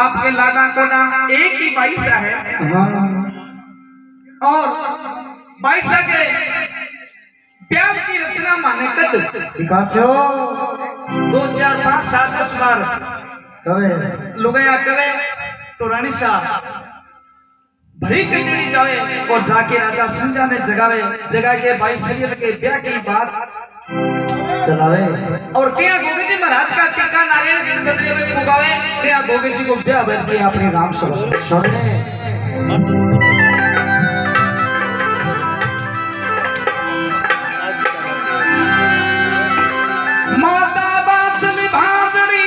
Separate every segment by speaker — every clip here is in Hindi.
Speaker 1: आपके लाडा कोना एक ही बाईसा है। और बाईसा के प्यार की रचना माने कद
Speaker 2: विकास हो
Speaker 1: 2 4 5 7 10 बार
Speaker 2: कवे
Speaker 1: लुगाया कवे तो रानी साहब भरी कचड़ी जावे और जाके राजा संजा ने जगावे, जगा के भाई सैयद के ब्याह की बात
Speaker 2: चलावे
Speaker 1: और क्या गोगे जी महाराज का टीका नारियल गणगदरे में फुगावे, क्या गोगे जी को ब्याह भर के अपने राम सभा
Speaker 2: सुने
Speaker 1: माता बाचल भाजड़ी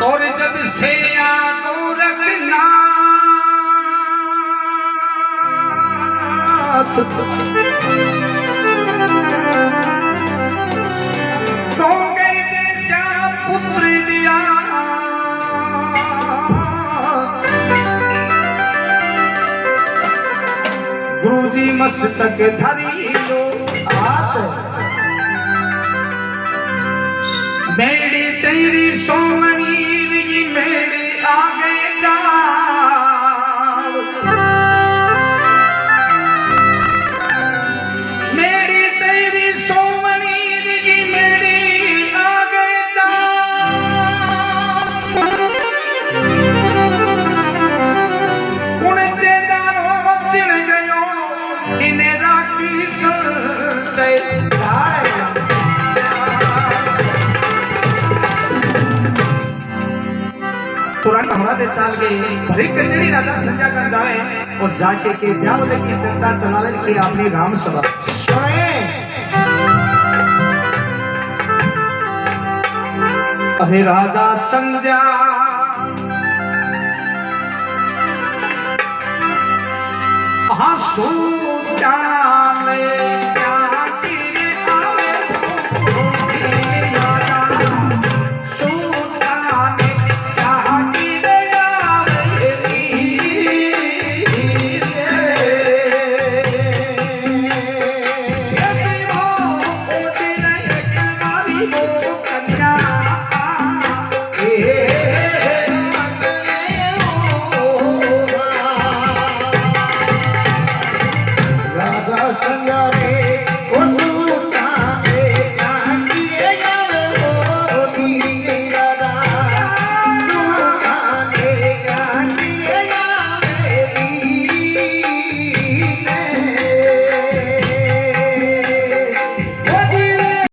Speaker 1: और जब से आगो रखना तो गए जैसा पुत्र दिया गुरुजी मस्तक धरी लो मेरी तेरी सोमनी मेरे आगे जा मेरी तेरी सोमनी मेरे आगे जा उनसे जानो चिड़ गयो इन्हें राखी सच्चे तुरंत हमरा दे चाल के भरी कचड़ी राजा संजा कर जावे और जाके के ब्याह की चर्चा चलावे के अपनी राम सभा
Speaker 2: सुने
Speaker 1: अरे राजा संजा हाँ सो क्या में